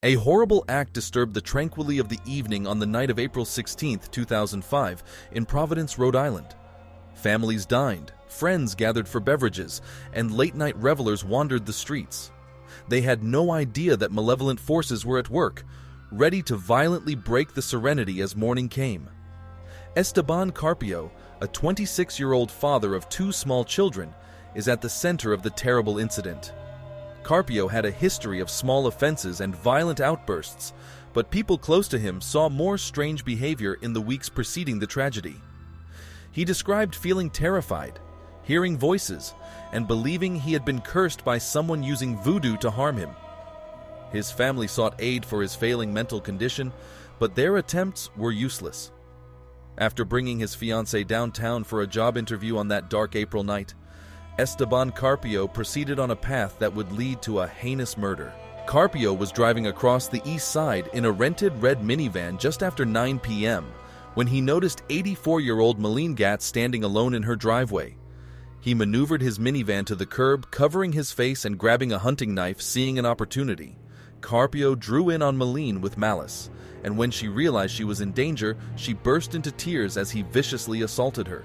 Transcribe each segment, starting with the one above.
A horrible act disturbed the tranquility of the evening on the night of April 16, 2005, in Providence, Rhode Island. Families dined, friends gathered for beverages, and late-night revelers wandered the streets. They had no idea that malevolent forces were at work, ready to violently break the serenity as morning came. Esteban Carpio, a 26-year-old father of 2 small children, is at the center of the terrible incident. Carpio had a history of small offenses and violent outbursts, but people close to him saw more strange behavior in the weeks preceding the tragedy. He described feeling terrified, hearing voices, and believing he had been cursed by someone using voodoo to harm him. His family sought aid for his failing mental condition, but their attempts were useless. After bringing his fiancée downtown for a job interview on that dark April night, Esteban Carpio proceeded on a path that would lead to a heinous murder. Carpio was driving across the east side in a rented red minivan just after 9 p.m. when he noticed 84-year-old Malene Gatz standing alone in her driveway. He maneuvered his minivan to the curb, covering his face and grabbing a hunting knife, seeing an opportunity. Carpio drew in on Malene with malice, and when she realized she was in danger, she burst into tears as he viciously assaulted her.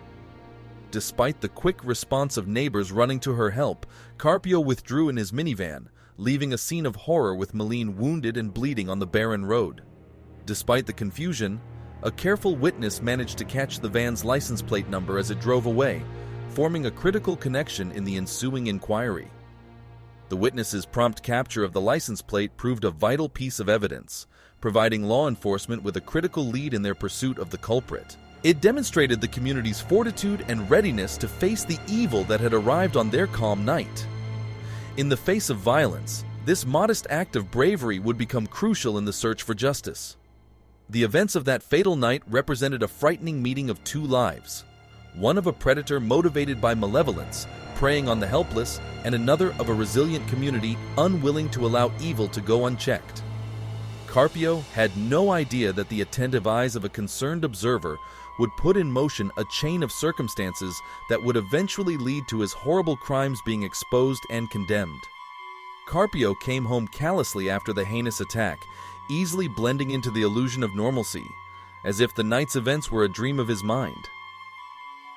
Despite the quick response of neighbors running to her help, Carpio withdrew in his minivan, leaving a scene of horror with Malene wounded and bleeding on the barren road. Despite the confusion, a careful witness managed to catch the van's license plate number as it drove away, forming a critical connection in the ensuing inquiry. The witness's prompt capture of the license plate proved a vital piece of evidence, providing law enforcement with a critical lead in their pursuit of the culprit. It demonstrated the community's fortitude and readiness to face the evil that had arrived on their calm night. In the face of violence, this modest act of bravery would become crucial in the search for justice. The events of that fatal night represented a frightening meeting of 2 lives, one of a predator motivated by malevolence, preying on the helpless, and another of a resilient community unwilling to allow evil to go unchecked. Carpio had no idea that the attentive eyes of a concerned observer would put in motion a chain of circumstances that would eventually lead to his horrible crimes being exposed and condemned. Carpio came home callously after the heinous attack, easily blending into the illusion of normalcy, as if the night's events were a dream of his mind.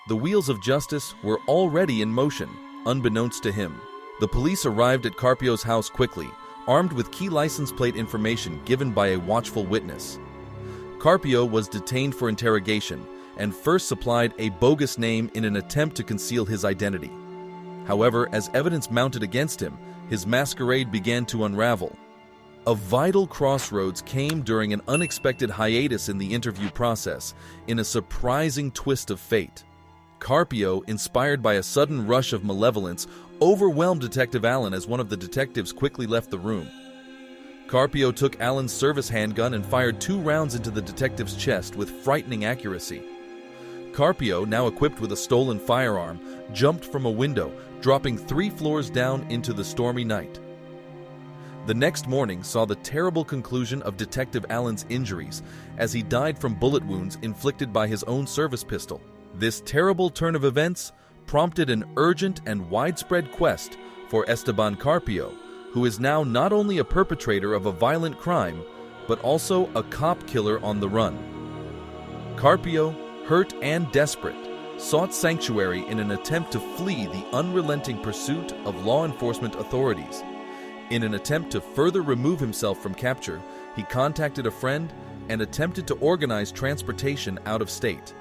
The wheels of justice were already in motion, unbeknownst to him. The police arrived at Carpio's house quickly, armed with key license plate information given by a watchful witness. Carpio was detained for interrogation and first supplied a bogus name in an attempt to conceal his identity. However, as evidence mounted against him, his masquerade began to unravel. A vital crossroads came during an unexpected hiatus in the interview process, in a surprising twist of fate. Carpio, inspired by a sudden rush of malevolence, overwhelmed Detective Allen as one of the detectives quickly left the room. Carpio took Allen's service handgun and fired 2 rounds into the detective's chest with frightening accuracy. Carpio, now equipped with a stolen firearm, jumped from a window, dropping 3 floors down into the stormy night. The next morning saw the terrible conclusion of Detective Allen's injuries as he died from bullet wounds inflicted by his own service pistol. This terrible turn of events prompted an urgent and widespread quest for Esteban Carpio, who is now not only a perpetrator of a violent crime, but also a cop killer on the run. Carpio, hurt and desperate, sought sanctuary in an attempt to flee the unrelenting pursuit of law enforcement authorities. In an attempt to further remove himself from capture, he contacted a friend and attempted to organize transportation out of state.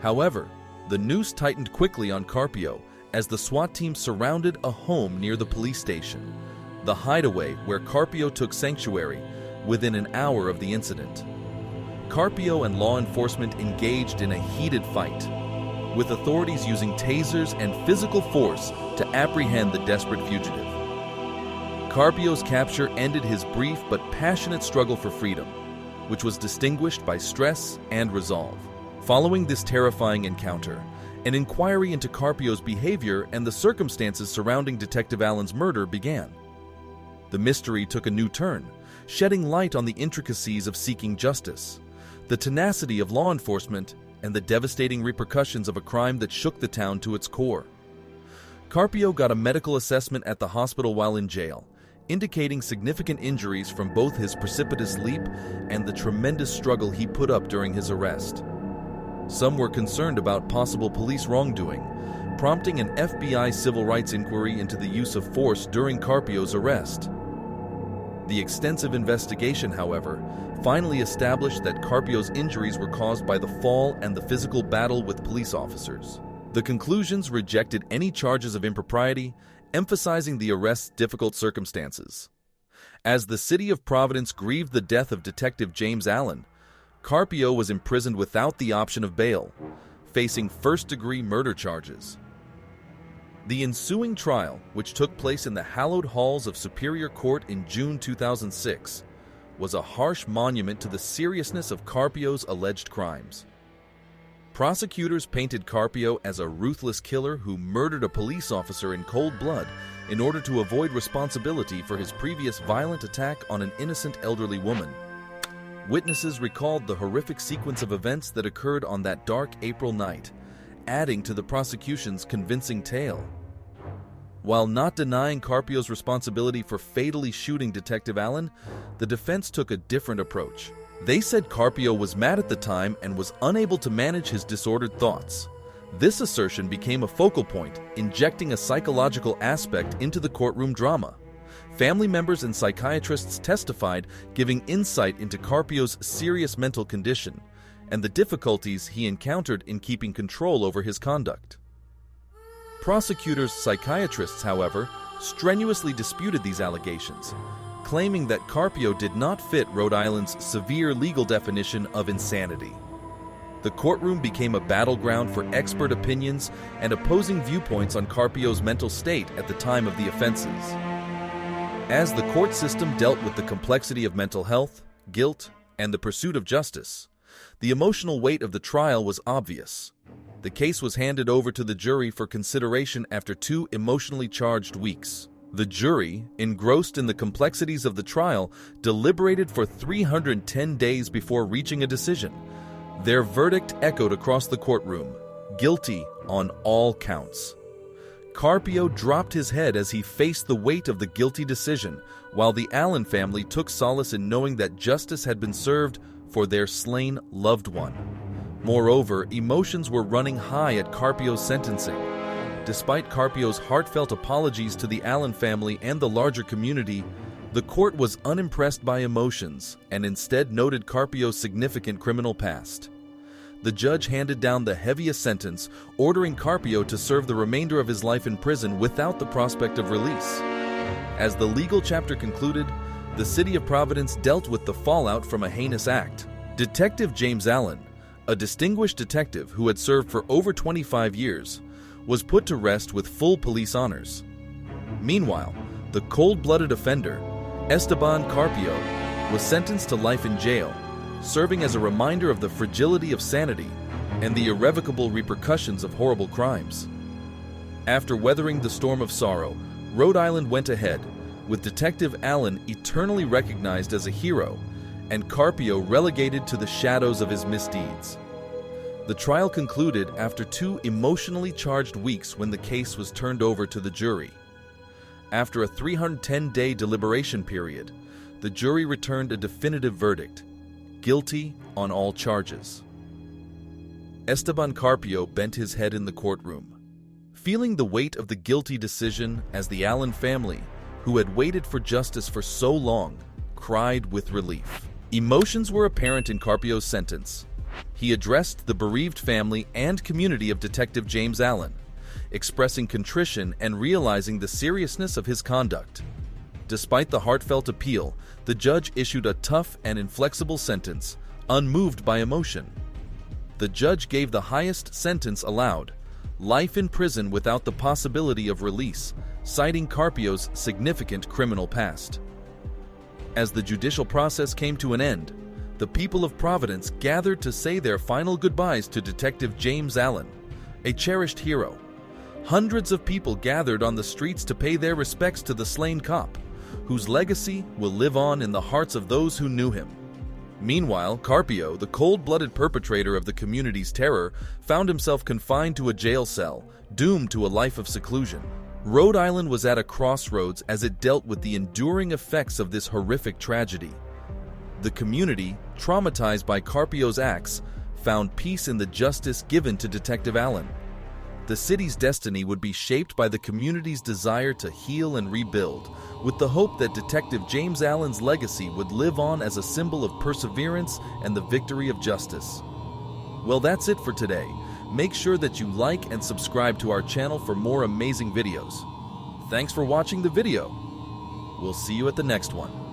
However, the noose tightened quickly on Carpio as the SWAT team surrounded a home near the police station, the hideaway where Carpio took sanctuary, within an hour of the incident. Carpio and law enforcement engaged in a heated fight, with authorities using tasers and physical force to apprehend the desperate fugitive. Carpio's capture ended his brief but passionate struggle for freedom, which was distinguished by stress and resolve. Following this terrifying encounter, an inquiry into Carpio's behavior and the circumstances surrounding Detective Allen's murder began. The mystery took a new turn, shedding light on the intricacies of seeking justice, the tenacity of law enforcement, and the devastating repercussions of a crime that shook the town to its core. Carpio got a medical assessment at the hospital while in jail, indicating significant injuries from both his precipitous leap and the tremendous struggle he put up during his arrest. Some were concerned about possible police wrongdoing, prompting an FBI civil rights inquiry into the use of force during Carpio's arrest. The extensive investigation, however, finally established that Carpio's injuries were caused by the fall and the physical battle with police officers. The conclusions rejected any charges of impropriety, emphasizing the arrest's difficult circumstances. As the city of Providence grieved the death of Detective James Allen, Carpio was imprisoned without the option of bail, facing first-degree murder charges. The ensuing trial, which took place in the hallowed halls of Superior Court in June 2006, was a harsh monument to the seriousness of Carpio's alleged crimes. Prosecutors painted Carpio as a ruthless killer who murdered a police officer in cold blood in order to avoid responsibility for his previous violent attack on an innocent elderly woman. Witnesses recalled the horrific sequence of events that occurred on that dark April night, adding to the prosecution's convincing tale. While not denying Carpio's responsibility for fatally shooting Detective Allen, the defense took a different approach. They said Carpio was mad at the time and was unable to manage his disordered thoughts. This assertion became a focal point, injecting a psychological aspect into the courtroom drama. Family members and psychiatrists testified, giving insight into Carpio's serious mental condition and the difficulties he encountered in keeping control over his conduct. Prosecutors' psychiatrists, however, strenuously disputed these allegations, claiming that Carpio did not fit Rhode Island's severe legal definition of insanity. The courtroom became a battleground for expert opinions and opposing viewpoints on Carpio's mental state at the time of the offenses. As the court system dealt with the complexity of mental health, guilt, and the pursuit of justice, the emotional weight of the trial was obvious. The case was handed over to the jury for consideration after 2 emotionally charged weeks. The jury, engrossed in the complexities of the trial, deliberated for 310 days before reaching a decision. Their verdict echoed across the courtroom: guilty on all counts. Carpio dropped his head as he faced the weight of the guilty decision, while the Allen family took solace in knowing that justice had been served for their slain loved one. Moreover, emotions were running high at Carpio's sentencing. Despite Carpio's heartfelt apologies to the Allen family and the larger community, the court was unimpressed by emotions and instead noted Carpio's significant criminal past. The judge handed down the heaviest sentence, ordering Carpio to serve the remainder of his life in prison without the prospect of release. As the legal chapter concluded, the city of Providence dealt with the fallout from a heinous act. Detective James Allen, a distinguished detective who had served for over 25 years, was put to rest with full police honors. Meanwhile, the cold-blooded offender, Esteban Carpio, was sentenced to life in jail, serving as a reminder of the fragility of sanity and the irrevocable repercussions of horrible crimes. After weathering the storm of sorrow, Rhode Island went ahead, with Detective Allen eternally recognized as a hero and Carpio relegated to the shadows of his misdeeds. The trial concluded after 2 emotionally charged weeks when the case was turned over to the jury. After a 310-day deliberation period, the jury returned a definitive verdict: guilty on all charges. Esteban Carpio bent his head in the courtroom, feeling the weight of the guilty decision as the Allen family, who had waited for justice for so long, cried with relief. Emotions were apparent in Carpio's sentence. He addressed the bereaved family and community of Detective James Allen, expressing contrition and realizing the seriousness of his conduct. Despite the heartfelt appeal, the judge issued a tough and inflexible sentence, unmoved by emotion. The judge gave the highest sentence allowed: life in prison without the possibility of release, citing Carpio's significant criminal past. As the judicial process came to an end, the people of Providence gathered to say their final goodbyes to Detective James Allen, a cherished hero. Hundreds of people gathered on the streets to pay their respects to the slain cop, whose legacy will live on in the hearts of those who knew him. Meanwhile, Carpio, the cold-blooded perpetrator of the community's terror, found himself confined to a jail cell, doomed to a life of seclusion. Rhode Island was at a crossroads as it dealt with the enduring effects of this horrific tragedy. The community, traumatized by Carpio's acts, found peace in the justice given to Detective Allen. The city's destiny would be shaped by the community's desire to heal and rebuild, with the hope that Detective James Allen's legacy would live on as a symbol of perseverance and the victory of justice. Well, that's it for today. Make sure that you like and subscribe to our channel for more amazing videos. Thanks for watching the video. We'll see you at the next one.